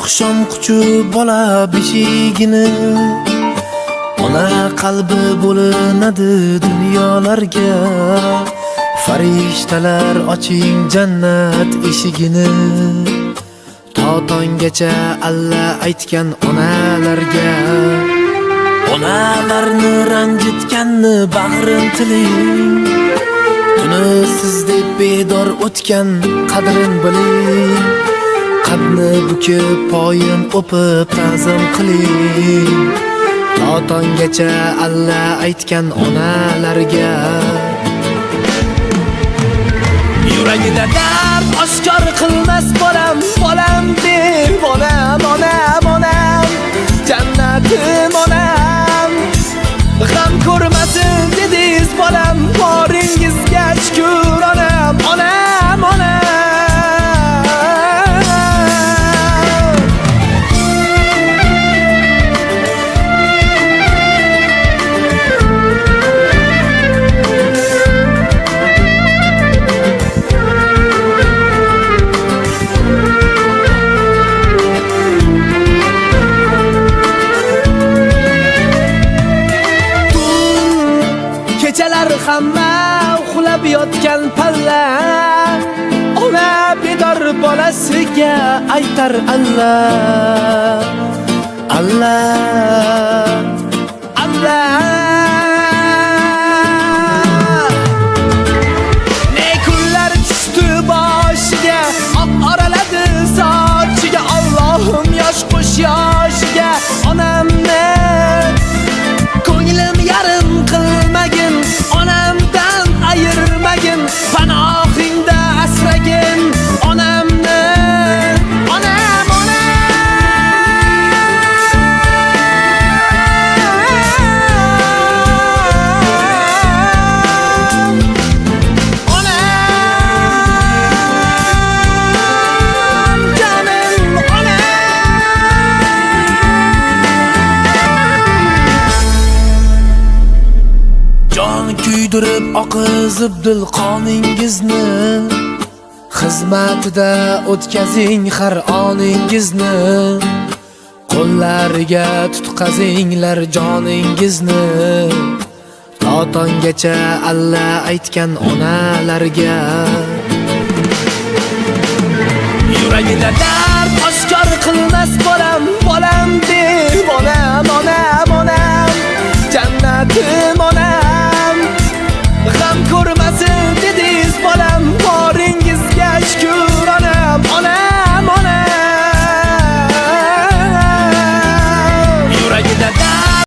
oqshom quchib bola beshigini, ona qalbi bo'linadi dunyolarga. Farishtalar oching jannat eshigini, to tonggacha Alla aytgan onalarga. Onalarni ranjitganni bag'rin tiling, tuni sizdek bedor o'tgan qadrin biling. Qadni bukib poyin o'pib ta'zim qiling, to tonggacha Alla aytgan onalarga. Yuragida dard oshkor qilmas bolam, bolam deb onam, onam, onam, jannatim onam. G'am ko'rmasin dediz bolam, boringizga shukr onam, onam, onam. Kechalar hamma uxlab yotgan palla, ona bedor bolasiga aytar Allah, Allah, Allah. Ne kunlar tushdi boshiga, oq oraladi sochiga. Allohim yosh qo'sh yoshiga onamni ko'nglim yarim qilmagin, onamdan ayirmagin, panohingda asragin onamni, onam, onam. Onam, jonim, onam. Jon kuydirib oqizib dil qoningizni, xizmatida o'tkazing har oningizni. Qo'llariga tutqazinglar joningizni, to tonggacha Alla aytgan onalarga. Yuragida dard oshkor qilmas bolam, bolam deb onam, onam, onam, jannatim onam.